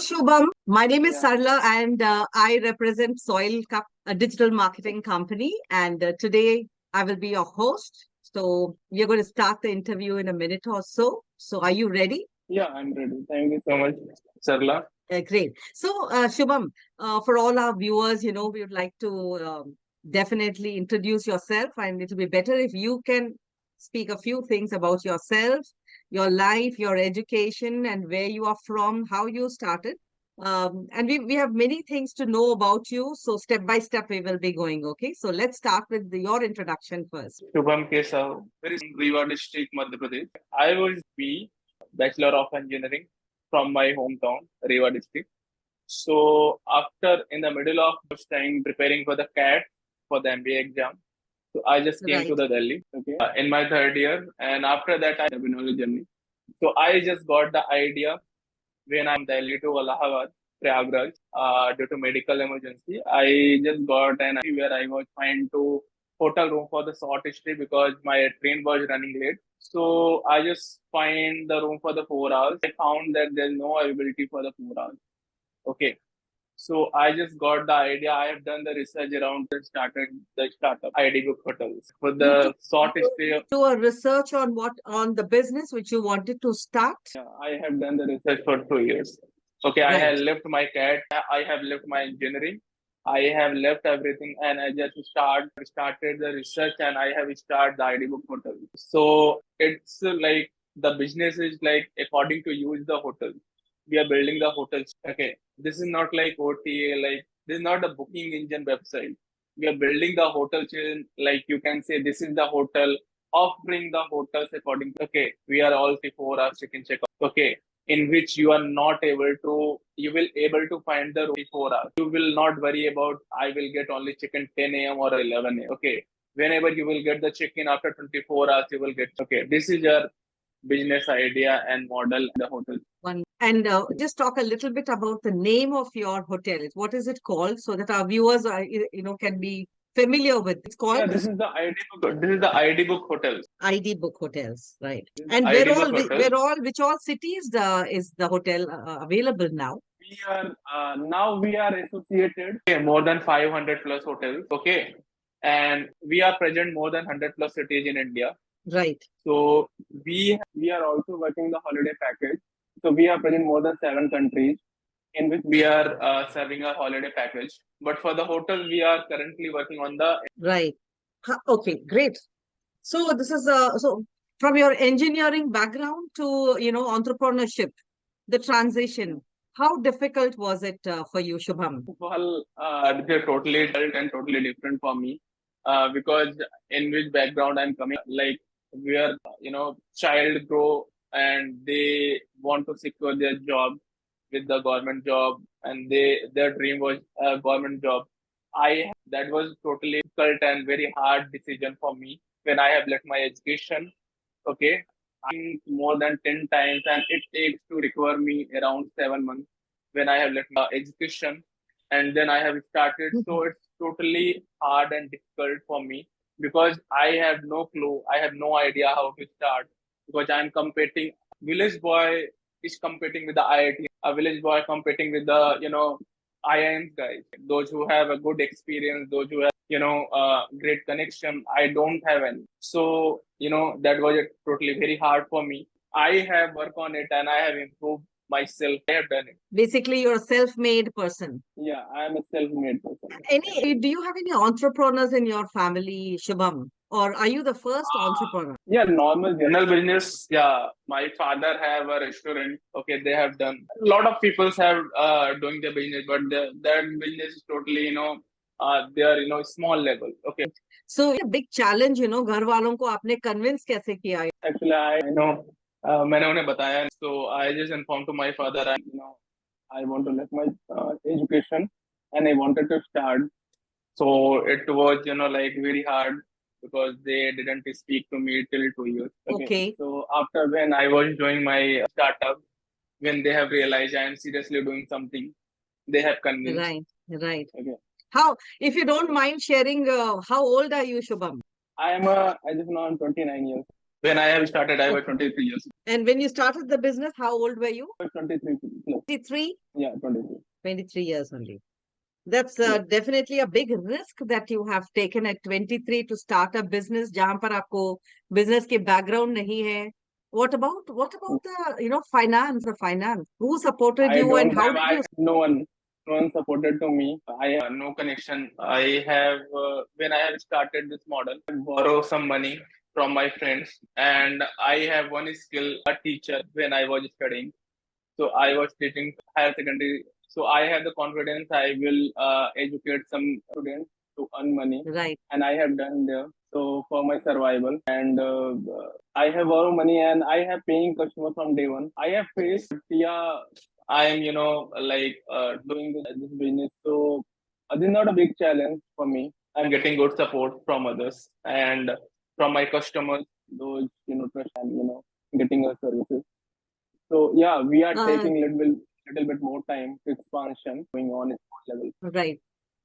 Shubham, my name is Yeah, Sarla and I represent Soil Cup, a digital marketing company. And today I will be your host. So we are going to start the interview in a minute or so. So are you ready? yeah, I'm ready. Thank you so much, Sarla. Great. So, Shubham, for all our viewers, we would like to definitely introduce yourself, and it will be better if you can speak a few things about yourself, your life, your education, and where you are from, how you started. And we have many things to know about you. So, step by step, we will be going. Okay. So, let's start with your introduction first. Shubham Sahu, very Rewa district, Madhya Pradesh. I was B, Bachelor of Engineering from my hometown, Rewa district. So after in the middle of time preparing for the CAT for the MBA exam, so I just came to Right. the Delhi, okay, in my third year, and after that I have been on a journey. So I just got the idea when I'm Delhi to Allahabad, Prayagraj, due to medical emergency. I just got an where I was trying to hotel room for the short stay because my train was running late. So I just find the room for the 4 hours. I found that there's no availability for the 4 hours. Okay. So I just got the idea. I have done the research around and started the startup Idbook Hotels for You the took short you stay. do a research on on the business which you wanted to start. I have done the research for 2 years. Okay, I have Right. left my CAT. I have left my engineering. I have left everything, and I just started the research, and I have started the ID Book Hotel. So it's like the business is like according to use the hotel. We are building the hotels. Okay, this is not like OTA. Like this is not a booking engine website. We are building the hotel chain. Like you can say, this is the hotel offering the hotels according to, okay, we are all 4 hours check in check out, okay, in which you are not able to, you will able to find the 4 hours. You will not worry about I will get only check in 10 a.m. or 11 a.m. Okay, whenever you will get the check in after 24 hours you will get, okay, this is your business idea and model in the hotel. One and just talk a little bit about the name of your hotel. What is it called, so that our viewers are, can be familiar with. It's Yeah, called this is the ID book. This is the ID book hotels. ID Book Hotels, right? This is the And ID book hotel. which all cities is the hotel available now? We are now we are associated, okay, more than 500 plus hotels. Okay, and we are present more than 100 plus cities in India. Right. So we are also working the holiday package. So we are present more than 7 countries in which we are serving a holiday package. But for the hotel, we are currently working on the. Right. Okay, great. So this is so from your engineering background to entrepreneurship, the transition. How difficult was it for you, Shubham? Well, they're totally adult and totally different for me because in which background I'm coming, like where child grow and they want to secure their job with the government job, and their dream was a government job. I That was totally difficult and very hard decision for me when I have left my education. Okay, I think more than 10 times, and it takes to recover me around 7 months when I have left my education, and then I have started. So it's totally hard and difficult for me because I have no clue. I have no idea how to start because I'm competing. Village boy is competing with the IIT. A village boy competing with the IIMs guys. Those who have a good experience, those who have great connection. I don't have any. So that was totally very hard for me. I have worked on it and I have improved myself. I have done it. Basically, you're a self-made person. Yeah, I am a self-made person. Do you have any entrepreneurs in your family, Shubham? Or are you the first entrepreneur? Yeah, normal general business. Yeah, my father have a restaurant. Okay, they have done. A lot of people have doing their business, but their business is totally they are small level. Okay. So a big challenge, घर वालों को आपने convince कैसे किया? Actually, I मैंने उन्हें बताया. So I just informed to my father. I want to let my education, and I wanted to start. So it was like very hard because they didn't speak to me till 2 years. Okay. So after when I was doing my startup, when they have realized I am seriously doing something, they have convinced. Right, right. Okay. How, if you don't mind sharing, how old are you, Shubham? I am as of now I'm 29 years. When I have started, I was Okay. 23 years. And when you started the business, how old were you? I was 23 plus. 23? Yeah, 23. 23 years only. That's Yeah. definitely a big risk that you have taken at 23 to start a business जहाँ पर आपको business के background नहीं है. What about the finance, the finance? Who supported I you and don't how have did you? no one supported to me. I have no connection. I have when I have started this model, I borrow some money from my friends, and I have one skill, a teacher when I was studying. So I was teaching higher secondary. So I have the confidence I will educate some students to earn money, Right. and I have done there. So for my survival, and I have borrow money, and I have paying customers from day one. I have faced, yeah, I am like doing this business. So this is not a big challenge for me. I'm getting good support from others and from my customers. Those trust and getting our services. So yeah, we are Uh, taking little bit more time to expansion going on at small level. right.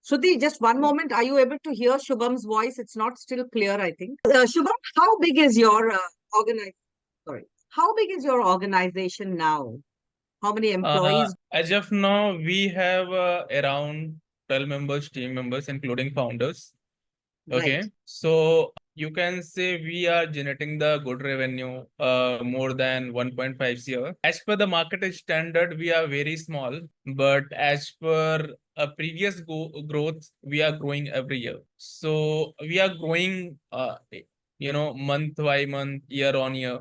Shruti, just one moment. Are you able to hear Shubham's voice? It's not still clear, I think. Shubham, how big is your organization? Sorry. How big is your organization now? How many employees? As of now, we have around 12 members, team members, including founders. Right. Okay. So you can say we are generating the good revenue more than 1.5 year. As per the market standard, we are very small, but as per a previous growth, we are growing every year. So we are growing, month by month, year on year.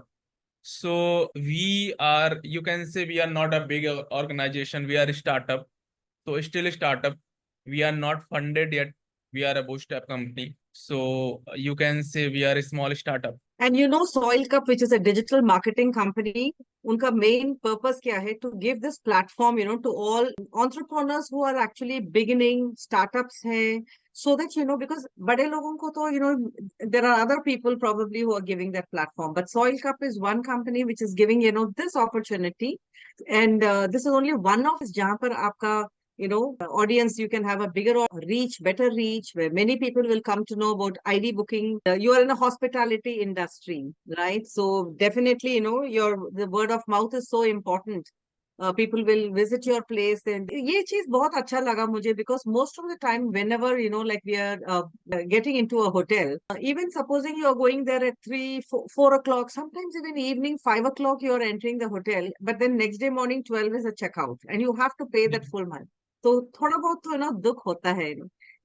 So we are, you can say we are not a big organization. We are a startup. So still a startup. We are not funded yet. We are a bootstrap company. So you can say we are a small startup. And Soil Cup, which is a digital marketing company, unka main purpose kya hai? To give this platform, to all entrepreneurs who are actually beginning startups hai, so that, because bade logon ko to, there are other people probably who are giving that platform. But Soil Cup is one company which is giving, this opportunity. And this is only one of jahan par aapka audience, you can have a bigger reach, better reach, where many people will come to know about ID booking. You are in a hospitality industry, right? So definitely, the word of mouth is so important. People will visit your place. And ये चीज बहुत अच्छा लगा मुझे, because most of the time, whenever, like we are getting into a hotel, even supposing you are going there at 3, 4 o'clock, sometimes even evening, 5 o'clock, you are entering the hotel, but then next day morning, 12 is a checkout, and you have to pay that full money. तो थोड़ा बहुत तो दुख होता है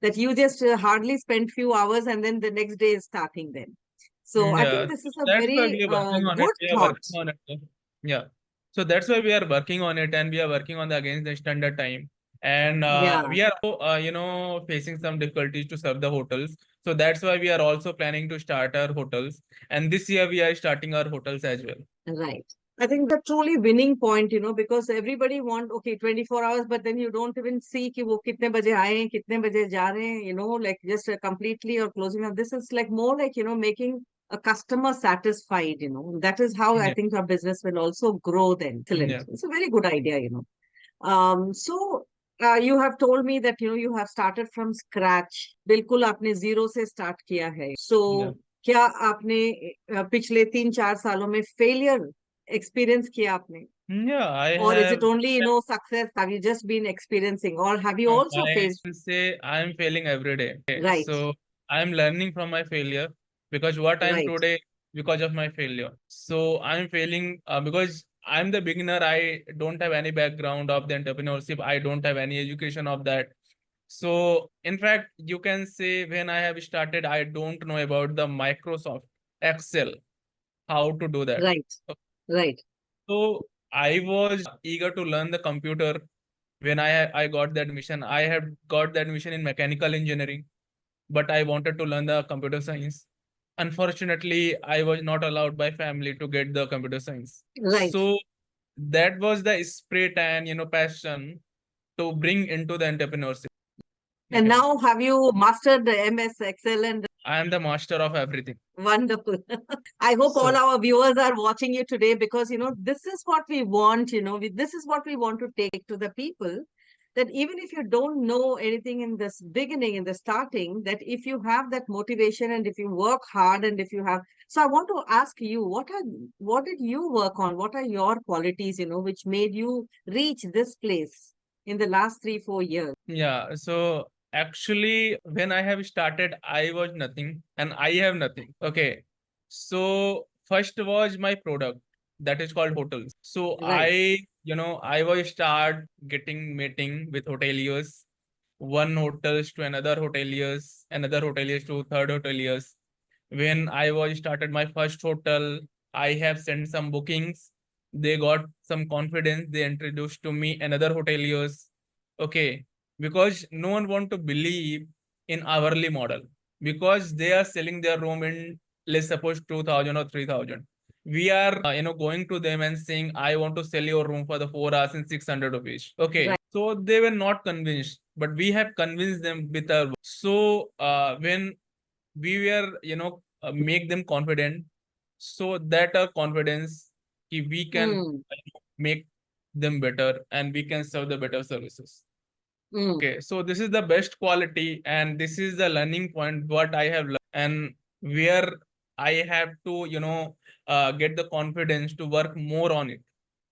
that you just hardly spend few hours and then the next day is starting then. So I Yeah, think this is so a that's why very we are working on it. good We are thought. working on it. Yeah. So that's why we are working on it, and we are working on the against the standard time. And Yeah, we are, facing some difficulties to serve the hotels. So that's why we are also planning to start our hotels. And this year we are starting our hotels as well. right. I think the truly winning point, because everybody want, okay, 24 hours, but then you don't even see कि वो कितने बजे आए हैं, कितने बजे जा रहे हैं, like just completely or closing up. This is like more like, making a customer satisfied, that is how I Yeah. think our business will also grow then. Excellent. Yeah. It's a very good idea. So you have told me that you have started from scratch. बिल्कुल आपने zero से start किया है. Yeah. So क्या आपने पिछले 3-4 सालों में failure experience किया आपने? Yeah, I Or is it have. only success? Have you just been experiencing, or have you No, also I faced? can say I am failing every day. Right, So I am learning from my failure because what I am right, today because of my failure. So I am failing because I'm the beginner. I don't have any background of the entrepreneurship. I don't have any education of that. So in fact, you can say when I have started, I don't know about the Microsoft Excel, how to do that. right, right, So I was eager to learn the computer when I got the admission. I had got the admission in mechanical engineering, but I wanted to learn the computer science. Unfortunately, I was not allowed by family to get the computer science. right. So that was the spirit and passion to bring into the entrepreneurship. And Okay. now have you mastered the MS Excel and I am the master of everything. wonderful? I hope all So our viewers are watching you today, because, this is what we want, this is what we want to take to the people, that even if you don't know anything in this beginning, in the starting, that if you have that motivation and if you work hard and if you have, so I want to ask you, what did you work on? What are your qualities, which made you reach this place in the last 3, 4 years? Yeah, so actually, when I have started, I was nothing and I have nothing. Okay. So, first was my product that is called hotels. So, Right. I was start getting meeting with hoteliers, one hotels to another hoteliers to third hoteliers. When I was started my first hotel, I have sent some bookings. They got some confidence. They introduced to me another hoteliers. Okay, because no one want to believe in hourly model because they are selling their room in, let's suppose, 2000 or 3000. We are going to them and saying, I want to sell your room for the 4 hours in 600 rupees. Okay, Right. so they were not convinced, but we have convinced them with our. So when we were make them confident, so that our confidence we can Mm, make them better and we can serve the better services. mm, Okay, so this is the best quality and this is the learning point what I have learned and where I have to get the confidence to work more on it.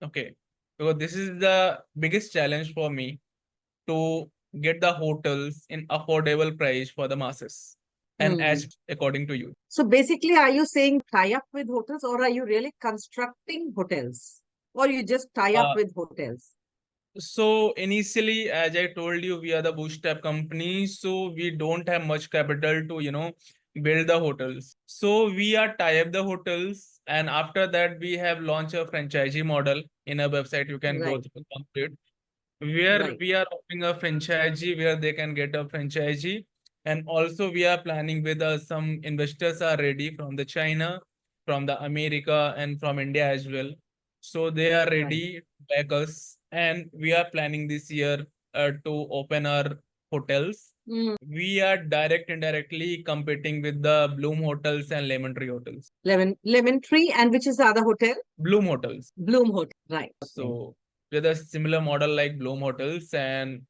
Okay, because this is the biggest challenge for me to get the hotels in affordable price for the masses and mm. as according to you. So basically, are you saying tie up with hotels or are you really constructing hotels? Or you just tie up Uh, with hotels? so initially, as I told you, we are the bootstrap company, so we don't have much capital to build the hotels. So we are tie up the hotels, and after that we have launched a franchisee model in a website. You can go Right, to complete where right, we are offering a franchisee where they can get a franchisee, and also we are planning with some investors are ready from the China, from the America, and from India as well. So they are right. ready to back us, and we are planning this year to open our hotels. Mm. We are indirectly competing with the Bloom Hotels and Lemon Tree Hotels. Lemon Tree, and which is the other hotel? Bloom Hotels. Bloom Hotel. Right. Okay. So with a similar model like Bloom Hotels, and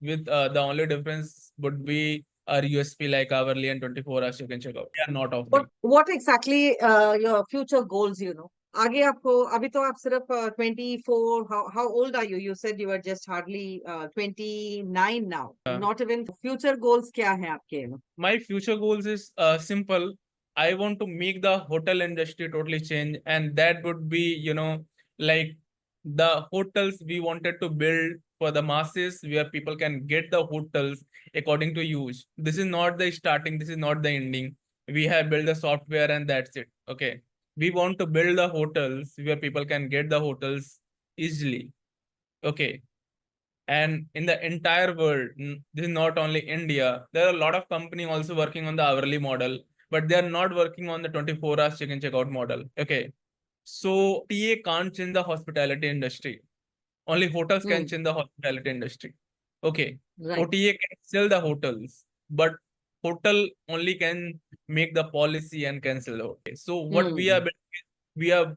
with the only difference would be our USP like hourly and 24 hours you can check out. We are not offering. What exactly your future goals? आगे आपको अभी तो आप सिर्फ 24 how old are you? You said you were just hardly 29 now. Not even future goals क्या है आपके? My future goals is simple. I want to make the hotel industry totally change, and that would be, like the hotels we wanted to build for the masses where people can get the hotels according to use. This is not the starting, this is not the ending. We have built the software and that's it. Okay. We want to build the hotels where people can get the hotels easily. Okay, and in the entire world, this is not only India, there are a lot of companies also working on the hourly model, but they are not working on the 24 hours check in check out model. Okay, so TA can't change the hospitality industry, only hotels can Hmm. change the hospitality industry. Okay, Right. OTA can sell the hotels, but hotel only can make the policy and cancel the hotel. So what we are Hmm. building is we are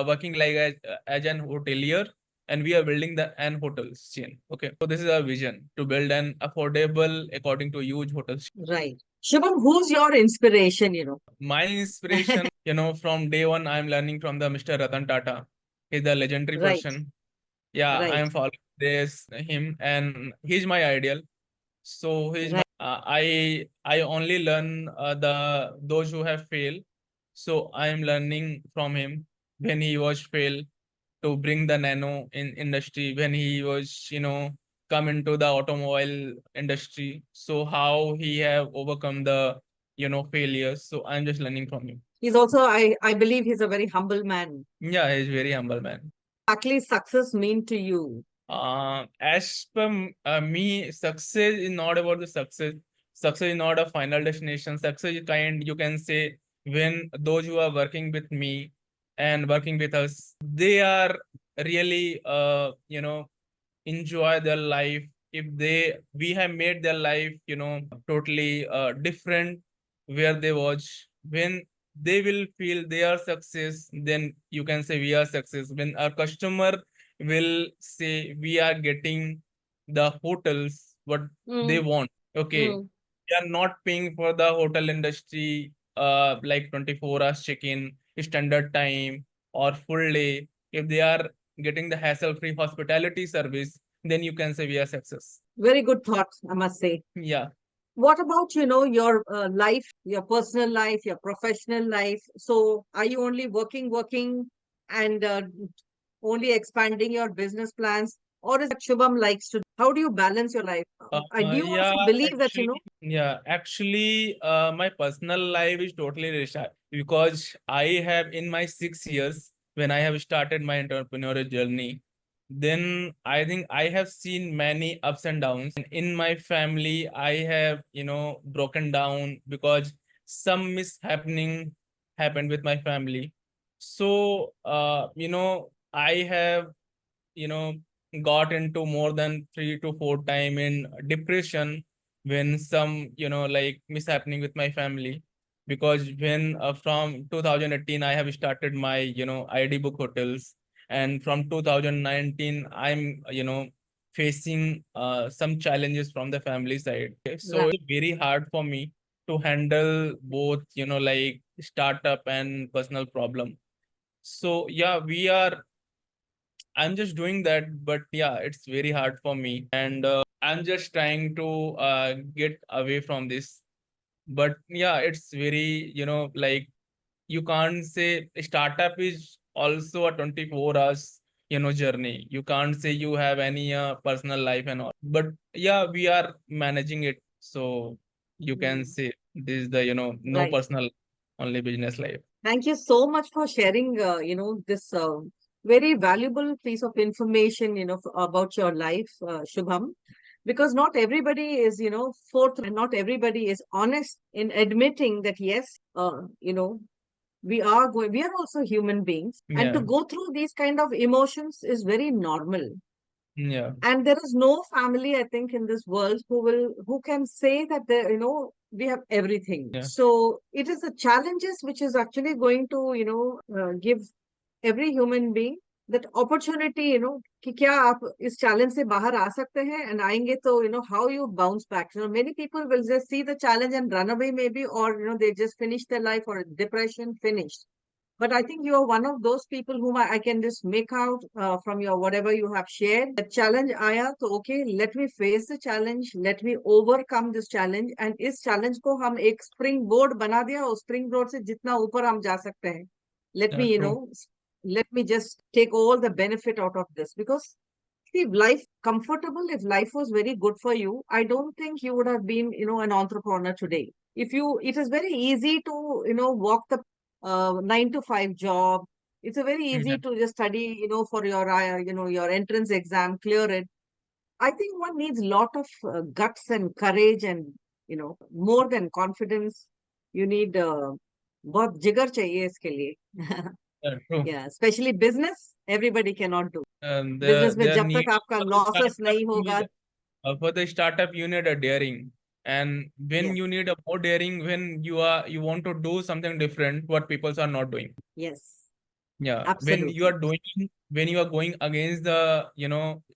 working like as an hotelier, and we are building the an hotels chain. Okay, so this is our vision to build an affordable according to huge hotels. Right. Shubham, who's your inspiration? My inspiration, from day one, I'm learning from the Mr. Ratan Tata. He's the legendary Right. person. Yeah, I Right. am following this him, and he's my ideal. So he's my Right. I only learn the those who have failed. So I am learning from him when he was fail to bring the nano in industry, when he was come into the automobile industry. So how he have overcome the failures. So I'm just learning from him. He's also, I believe he's a very humble man. Yeah, he's very humble man. Exactly success mean to you? As per me, success is not about the success. Success is not a final destination. Success is you can say, when those who are working with me and working with us, they are really, enjoy their life. If we have made their life, totally different where they watch. When they will feel they are success, then you can say we are success. When our customer will say we are getting the hotels what they Mm, want. Okay, mm. they are not paying for the hotel industry, like 24 hours check-in, standard time, or full day. If they are getting the hassle-free hospitality service, then you can say we are success. Very good thought, I must say. Yeah. What about, your life, your personal life, your professional life? So are you only working, and only expanding your business plans? Or is that Shubham likes to? How do you balance your life? Do you Yeah, also believe that, actually, my personal life is totally restart because I have in my 6 years when I have started my entrepreneurial journey, then I think I have seen many ups and downs. And in my family, I have, broken down because some mishappening happened with my family. So, I have you know got into more than 3 to 4 times in depression when some like mishappening with my family, because when from 2018 I have started my Idbook Hotels, and from 2019 I'm facing some challenges from the family side. Okay, so right? it's very hard for me to handle both like startup and personal problem. So yeah, I'm just doing that, but yeah, it's very hard for me, and I'm just trying to get away from this. But yeah, it's very, like you can't say startup is also a 24 hours, journey. You can't say you have any personal life and all. But yeah, we are managing it. So you can Mm, say this is the, no right. personal, only business life. Thank you so much for sharing, this very valuable piece of information, about your life, Shubham, because not everybody is, forthright, and not everybody is honest in admitting that, yes, we are also human beings, and to Yeah, go through these kind of emotions is very normal. yeah, And there is no family, I think, in this world who can say that we have everything. yeah, So it is the challenges which is actually going to give every human being that opportunity, कि क्या आप इस challenge से बाहर आ सकते हैं, and आएंगे तो how you bounce back. Many people will just see the challenge and run away, maybe, or they just finish their life, or depression finished. But I think you are one of those people whom I can just make out from your whatever you have shared. The challenge आया तो okay, let me face the challenge, let me overcome this challenge, and इस challenge को हम एक spring board बना दिया, उस spring board से जितना ऊपर हम जा सकते हैं. Let yeah, me, true. let me just take all the benefit out of this, because if life comfortable, if life was very good for you, I don't think you would have been, an entrepreneur today. It is very easy to, walk the 9 to 5 job. It's a very Yeah, easy to just study, for your, your entrance exam, clear it. I think one needs a lot of guts and courage, and, more than confidence. You need, बहुत जिगर चाहिए इसके लिए. yeah, true. Yeah, especially business, everybody cannot do. There Business में there जब need तक आपका for the losses startup नहीं you होगा. need for the startup you need a daring, and when Yes, you need a more daring when you want to do something different what people are not doing. yes, Yeah, absolutely. when you are going against the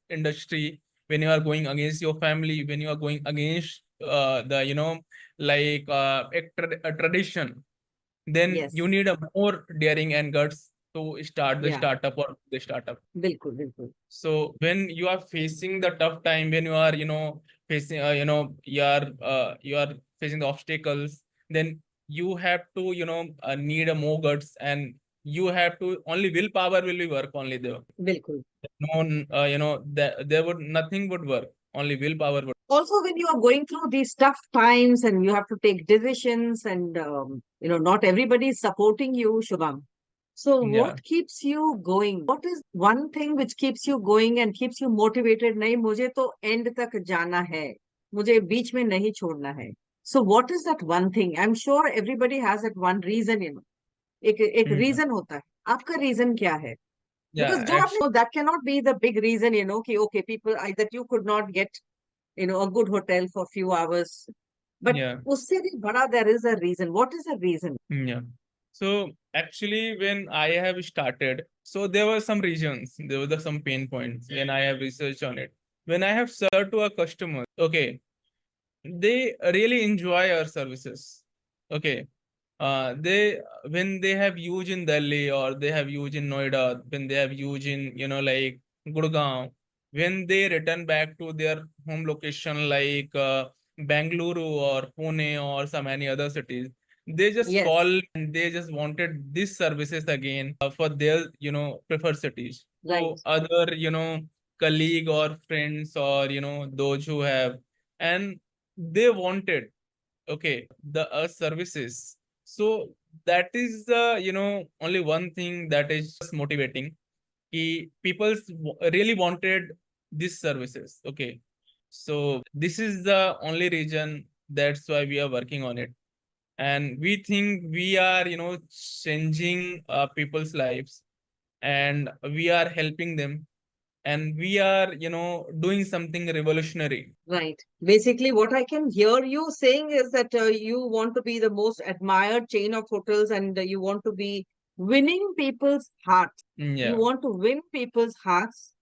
industry, when you are going against your family, when you are going against the like a tradition, then you Yes, need a more daring and guts to start the yeah, startup or the startup. बिल्कुल बिल्कुल. So when you are facing the tough time, when you are, facing, you are facing the obstacles, then you have to, need a more guts, and you have to only willpower will be work only there. बिल्कुल. No, that there would nothing would work. Only willpower would. Also, when you are going through these tough times and you have to take decisions, and not everybody is supporting you, Shubham. So Yeah, what keeps you going? What is one thing which keeps you going and keeps you motivated? नहीं, मुझे तो end तक जाना है. मुझे बीच में नहीं छोड़ना है. So what is that one thing? I'm sure everybody has that one reason, एक yeah, reason होता है. आपका reason क्या है? Because yeah. जो आपने, that cannot be the big reason, कि okay, people, that you could not get, a good hotel for few hours. But Yeah, उससे भी बड़ा, there is a reason. What is the reason? yeah. So actually, when I have started, so there were some reasons, there were some pain points when I have researched on it. when I have served to a customer, okay, they really enjoy our services. Okay. They when they have used in Delhi or they have used in Noida, when they have used in, like Gurgaon, when they return back to their home location like Bangalore or Pune or some any other cities, they just Yes, call and they just wanted these services again for their, preferred cities. right, So other, colleague or friends or, those who have, and they wanted, okay, the services. So that is the, only one thing that is just motivating. People really wanted these services. Okay. So this is the only reason, that's why we are working on it. And we think we are, changing people's lives, and we are helping them, and we are, doing something revolutionary. right. Basically, what I can hear you saying is that you want to be the most admired chain of hotels and you want to be winning people's hearts. You Yeah. want to win people's hearts.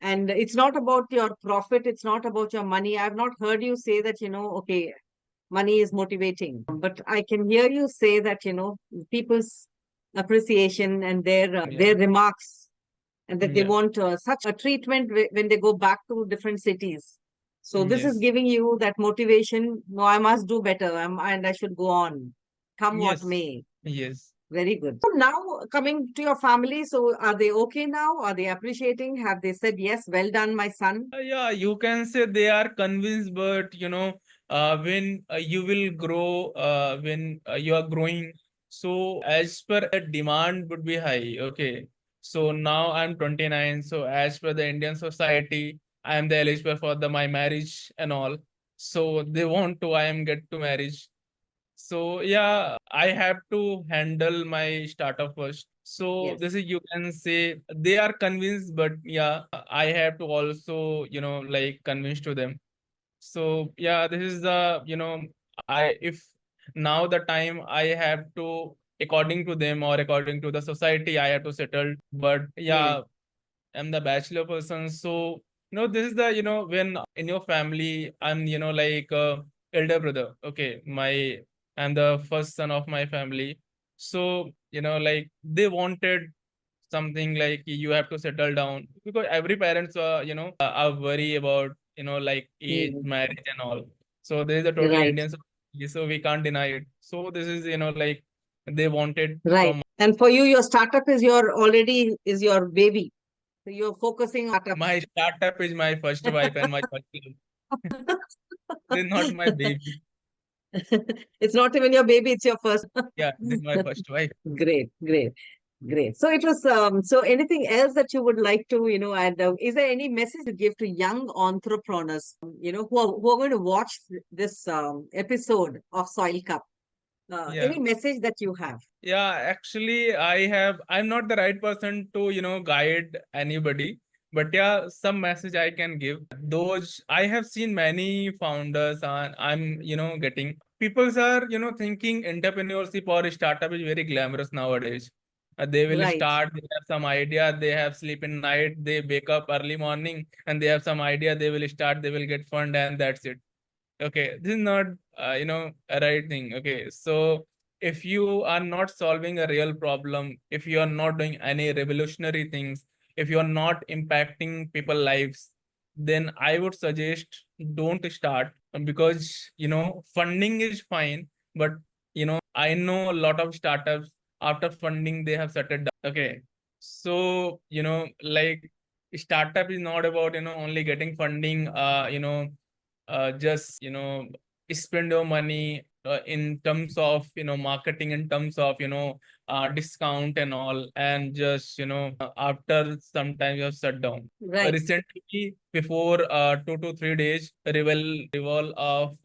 And it's not about your profit, it's not about your money. I've not heard you say that, okay, money is motivating. But I can hear you say that, people's appreciation and Yeah. their remarks, and that they Yeah. want such a treatment when they go back to different cities. So this is Yes. giving you that motivation. No, I must do better, and I should go on, come what Yes. may. Yes. Very good. So now coming to your family, so are they okay now? Are they appreciating? Have they said yes, well done, my son? Yeah, you can say they are convinced, but when you will grow, when you are growing, so as per the demand would be high. Okay. So now I'm 29. So as per the Indian society, I am the eligible for my marriage and all. So they want to, I am get to marriage. So yeah, I have to handle my startup first. So Yes, this is, you can say they are convinced, but yeah, I have to also, like convince to them. So yeah, this is the, I if now the time I have to, according to them or according to the society, I have to settle. But yes, yeah, I'm the bachelor person. So, this is the, when in your family, I'm, like elder brother. Okay. I'm the first son of my family. So, like they wanted something like you have to settle down, because every parents, are worry about, like age, mm, marriage and all. So there is a totally right, Indian society, so we can't deny it. So this is, like they wanted right. from And for you, your startup is your baby. So you're focusing on startup. my startup is my first wife and my first love. This is not my baby. It's not even your baby, it's your first. Yeah, this is my first wife. Great, great, great. So it was, so anything else that you would like to, add? Is there any message to give to young entrepreneurs, who are going to watch this episode of Soil Cup? Yeah. Any message that you have? Yeah, actually, I'm not the right person to, guide anybody. But yeah, some message I can give. Those, I have seen many founders, and I'm, getting peoples are, thinking entrepreneurship or startup is very glamorous nowadays. They will Right, start, they have some idea, they have sleep in night, they wake up early morning, and they have some idea, they will start, they will get fund, and that's it. Okay, this is not, a right thing. Okay, so if you are not solving a real problem, if you are not doing any revolutionary things, if you are not impacting people lives, then I would suggest don't start, because funding is fine, but I know a lot of startups, after funding they have shut it down. Okay, so like startup is not about only getting funding, just spend your money in terms of marketing, in terms of discount and all, and just after some time you have shut down. right. Recently, before 2 to 3 days, Revolve of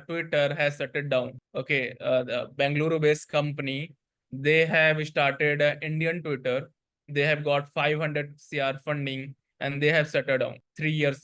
Twitter has shut it down. Okay, the Bangalore based company, they have started Indian Twitter. They have got 500 CR funding, and they have shut it down 3 years,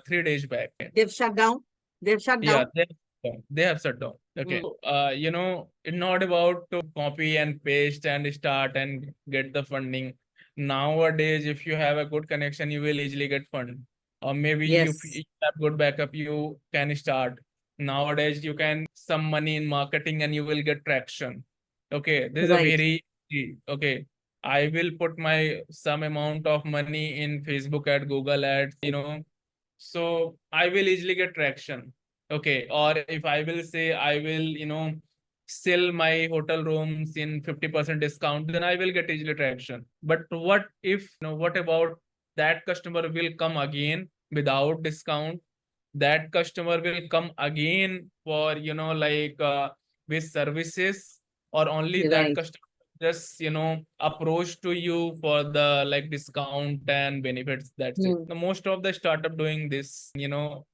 3 days back. They've shut down. They've shut Yeah, down. they have shut down. Okay. Mm, So, it's not about to copy and paste and start and get the funding. Nowadays, if you have a good connection, you will easily get fund. or maybe if Yes, you have good backup, you can start. Nowadays, you can some money in marketing and you will get traction. Okay, this is a right, very easy. Okay, I will put my some amount of money in Facebook ad, Google ads, so I will easily get traction. Okay, or if I will say I will, sell my hotel rooms in 50% discount, then I will get easily traction. But what if, what about that customer will come again without discount? That customer will come again for, with services, or only that right. customer just, approach to you for the like discount and benefits. That's it. Hmm. The most of the startup doing this,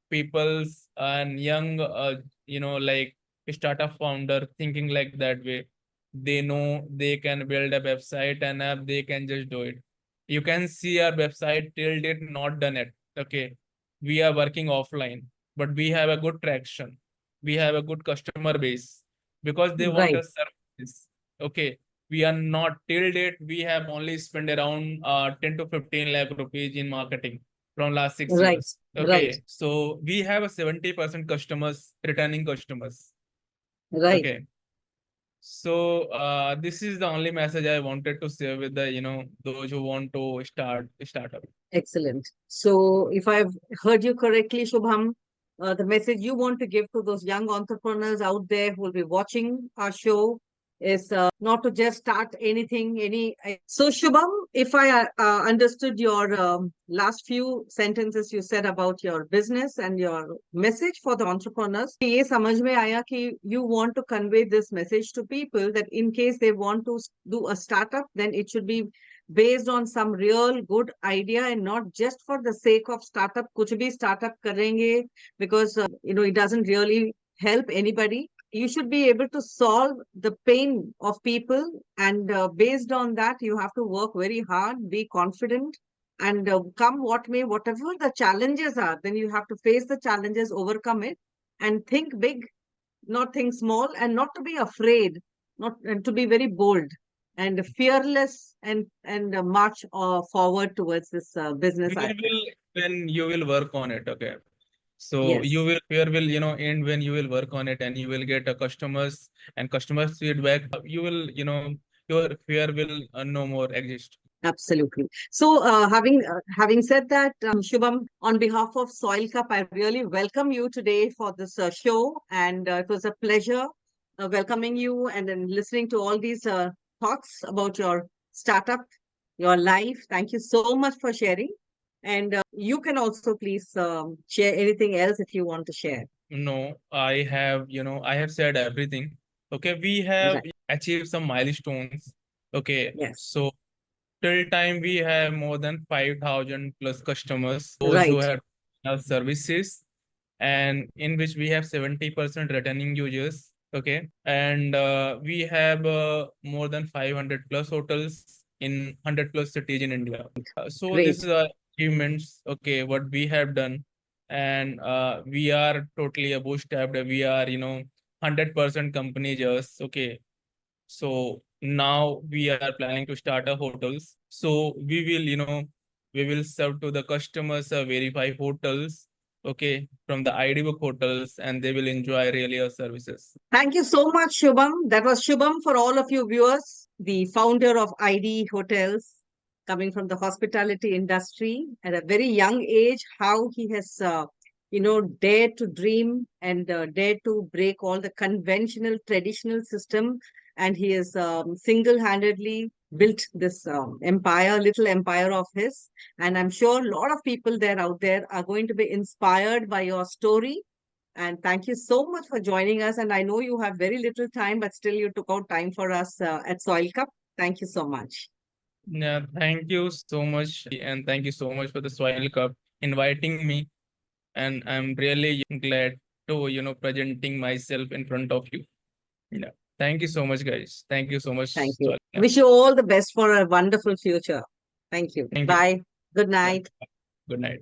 people's and young, like startup founder thinking like that way. They know they can build a website and app, they can just do it. You can see our website till date not done it. Okay, we are working offline, but we have a good traction. We have a good customer base because they want Right, a service. Okay, we are not till date. We have only spent around 10 to 15 lakh rupees in marketing from last six right, years. right, Okay, so we have a 70% customers, returning customers. right. Okay, so this is the only message I wanted to share with the those who want to start startup. Excellent. So, if I've heard you correctly, Shubham, the message you want to give to those young entrepreneurs out there who will be watching our show is not to just start anything. So, Shubham, if I understood your last few sentences you said about your business and your message for the entrepreneurs, ये समझ में आया कि you want to convey this message to people that in case they want to do a startup, then it should be based on some real good idea and not just for the sake of startup. कुछ भी startup करेंगे because it doesn't really help anybody. You should be able to solve the pain of people, and based on that, you have to work very hard, be confident, and come what may, whatever the challenges are, then you have to face the challenges, overcome it, and think big, not think small, and not to be afraid, not and to be very bold and fearless, and march forward towards this business Fear aspect. will when you will work on it. Okay, so you Yes, will fear will end when you will work on it and you will get a customers and customers feedback. You will your fear will no more exist. absolutely. So, having said that, Shubham, on behalf of Soil Cup, I really welcome you today for this show, and it was a pleasure welcoming you and then listening to all these thoughts about your startup, your life. Thank you so much for sharing, and you can also please share anything else if you want to share. No, I have said everything. Okay, we have Right. achieved some milestones. Okay, Yes. so till time we have more than 5,000 plus customers, those who Right. have our services, and in which we have 70% returning users. Okay, and we have more than 500 plus hotels in 100 plus cities in India. So this Great. is our achievements. Okay, what we have done, and we are totally a bootstrapped. We are 100% company just. Okay, so now we are planning to start a hotels. So we will serve to the customers verify hotels, okay, from the Idbook Hotels, and they will enjoy really our services. Thank you so much, Shubham. That was Shubham for all of you viewers, the founder of ID Hotels, coming from the hospitality industry at a very young age, how he has, dared to dream and dared to break all the conventional, traditional system. And he has single-handedly built this empire, little empire of his. And I'm sure a lot of people there out there are going to be inspired by your story, and thank you so much for joining us. And I know you have very little time, but still you took out time for us at Soil Cup. Thank you so much. Yeah, thank you so much, and thank you so much for the Soil Cup inviting me, and I'm really glad to presenting myself in front of you. Yeah, thank you so much, guys. Thank you so much, Thank you. Soil. Yeah, Wish you all the best for a wonderful future. Thank you. thank you. Bye. Good Yeah, night. good night.